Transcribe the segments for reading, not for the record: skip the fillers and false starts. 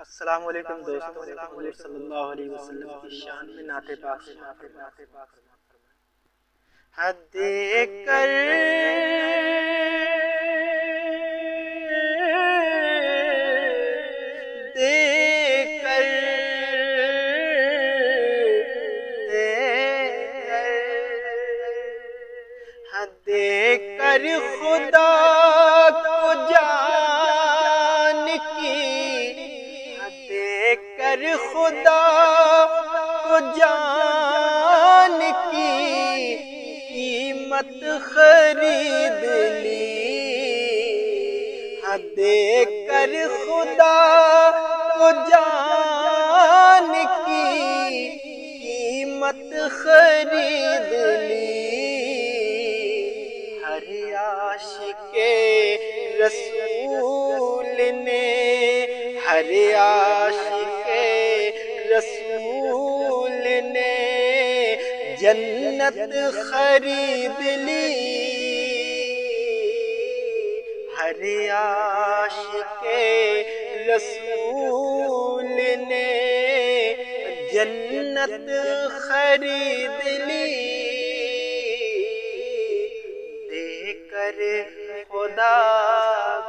السلام علیکم دوستوں، حضور صلی اللہ علیہ وسلم کی شان میں نعت پاک حد کر حد کر خدا کو جان کی، حد کر خدا کو جان کی قیمت خرید لی، حد کر خدا کو جان کی قیمت خرید لی، ہر عاشق رسول نے، ہر عاشق رسول نے جنت خرید لی، ہر عاشق رسول نے جنت خرید لی، دے کر خدا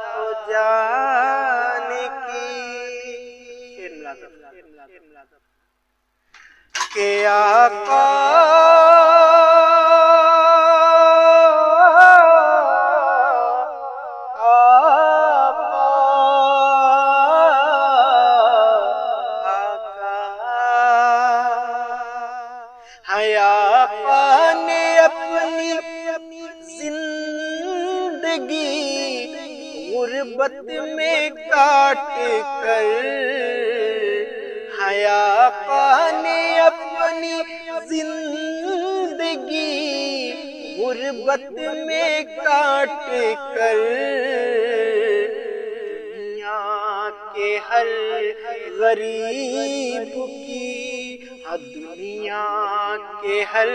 کو جان کی کہ آقا آقا نے اپنی زندگی غربت میں کاٹ کر، آقا نے اپنی زندگی غربت میں کاٹ کر دنیا کے ہر غریب کی، دنیا کے ہر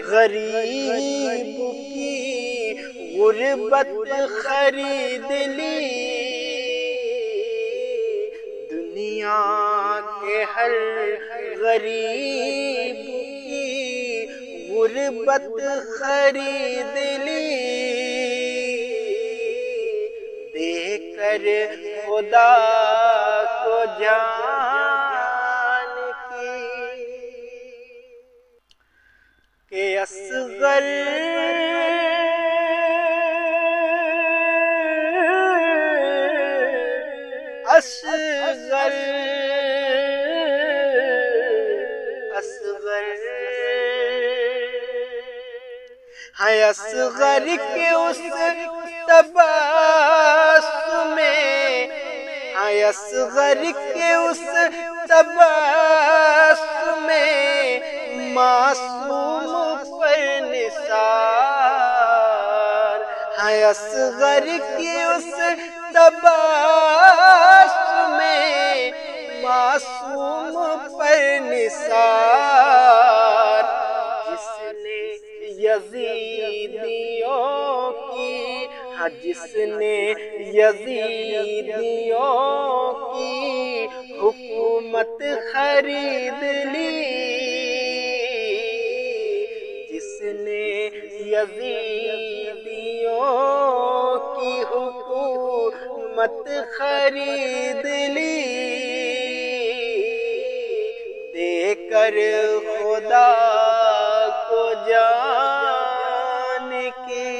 غریب کی غربت خرید لی، دنیا کے ہر غریب کی غربت خرید لی، دے کر خدا کو جان کی کہ اصغر اصغر اصغر ہے اصغر کے اس تبسم میں، ہے اصغر کے اس تبسم میں معصوم پر نثار، ہے اصغر کی اس تبسم میں معصوم پر نثار، جس نے یزیدیوں کی، جس نے یزیدیوں کی حکومت خرید لی، جس نے یزیدیوں کی حکومت خرید لی، دے کر خدا کو جان کی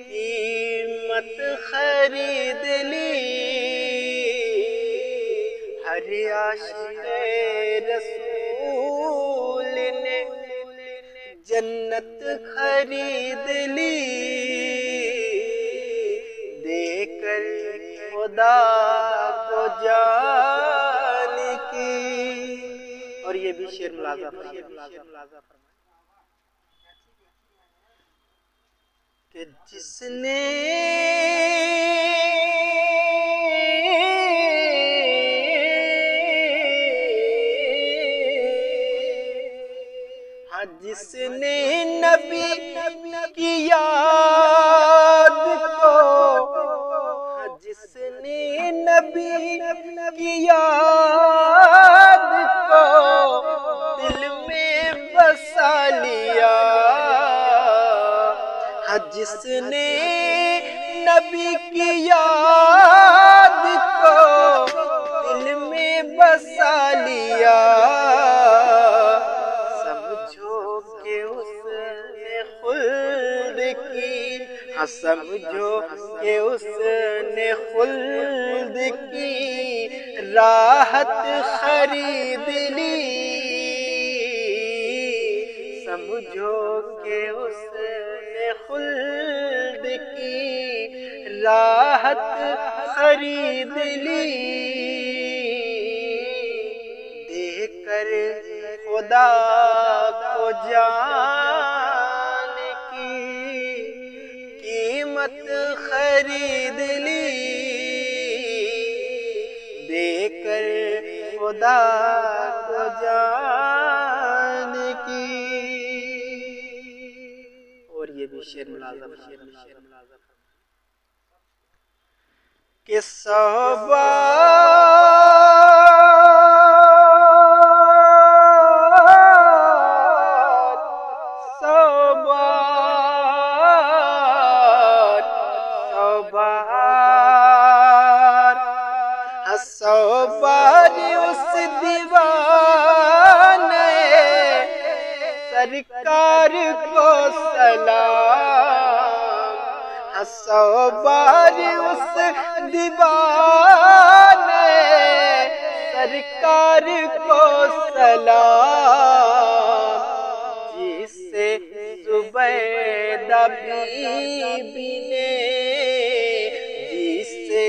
قیمت خرید لی، ہر عاشق رسول نے جنت خرید لی، دے کر خدا کو جان کی۔ اور یہ بھی شعر ملاحظہ فرمائیں کہ جس نے جس نے نبی کی یاد کو، جس نے نبی کی یاد کو دل میں بسا لیا، جس نے نبی کی یاد کو دل میں بسا لیا، سمجھو کہ اس نے خلد کی، سمجھو کہ اس نے خلد کی راحت خرید لی، سمجھو کہ اس نے خلد کی راحت خرید لی، دے کر خدا کو جان کی قیمت خرید لی، دے کر خدا کو جان کی۔ اور یہ بھی شعر ملازم کہ سو بار اس دیوانے سرکار کو سلام، سو بار اس دیوانے سرکار کو سلام، جس سے زبیدہ بی بی نے، جس سے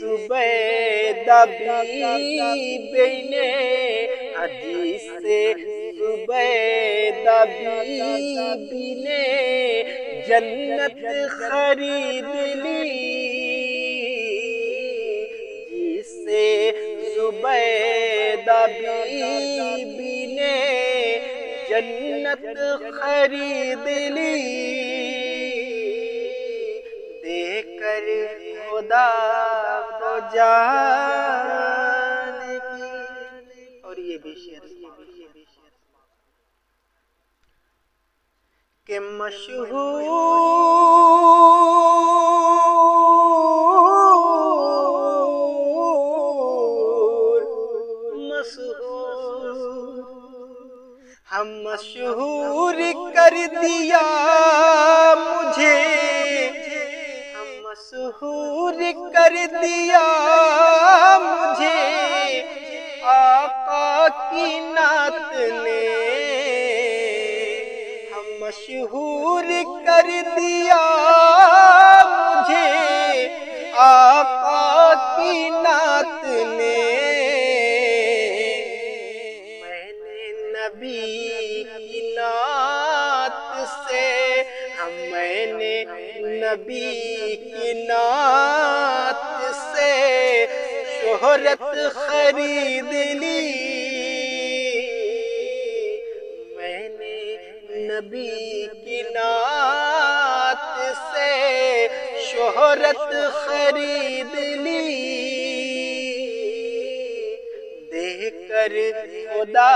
زبیدہ بی بی نے، جس سے زبیدہ بی بی نے جنت خرید لی، جس سے زبیدہ بی بی نے جنت خرید لی، دے کر خدا کو جان کی۔ اور یہ بھی شعر کہ ہم مشہور کر دیا مجھے، ہم مشہور کر دیا مجھے آقا کی نعت نے، ہم مشہور کر دیا مجھے آقا کی نعت نے، میں نے نبی کی نعت سے، میں نے نبی کی نعت سے شہرت خرید لی، میں نے نبی کی نعت سے شہرت خرید لی، دے کر خدا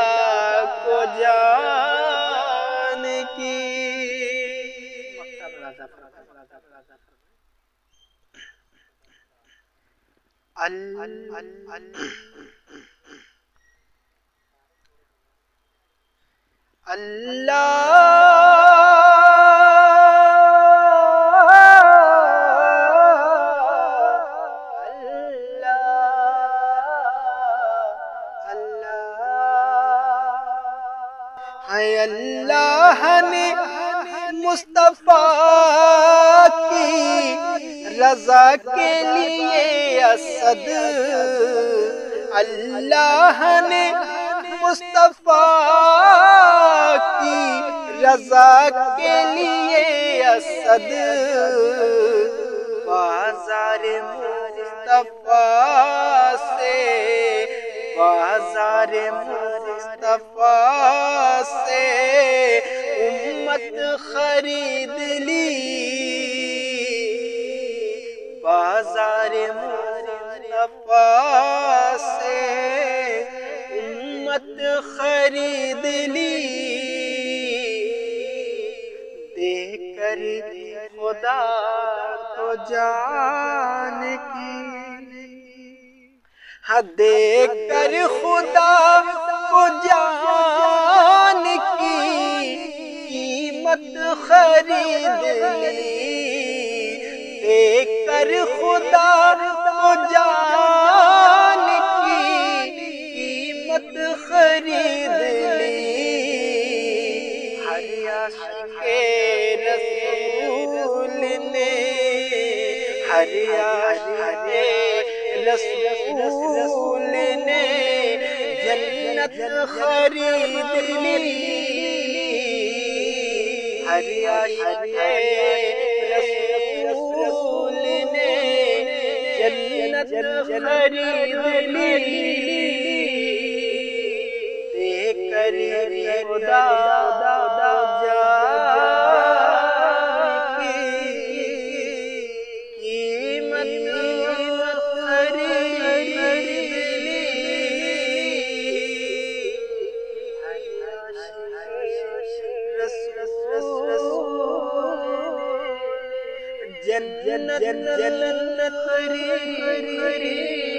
کو جان کی۔ اللہ نے مصطفیٰ کی رضا کے لیے اسد، اللہ نے مصطفیٰ کی رضا کے لیے اسد، بازار مصطفیٰ سے، بازار مصطفیٰ سے امت خرید لی، بازار مصطفیٰ مصطفیٰ سے امت خرید لی، دے کر خدا کو جان کی، دے کر خدا کو جان کی قیمت خرید لی، دے کر خدا کو جان کی قیمت خرید لی، ہر عاشق رسول نے، ہر عاشق رسول نے جنت خرید لی، ہر عاشق رسول نے جنت خرید لی، دے کر خدا جان کی قیمت جنت خرید لی۔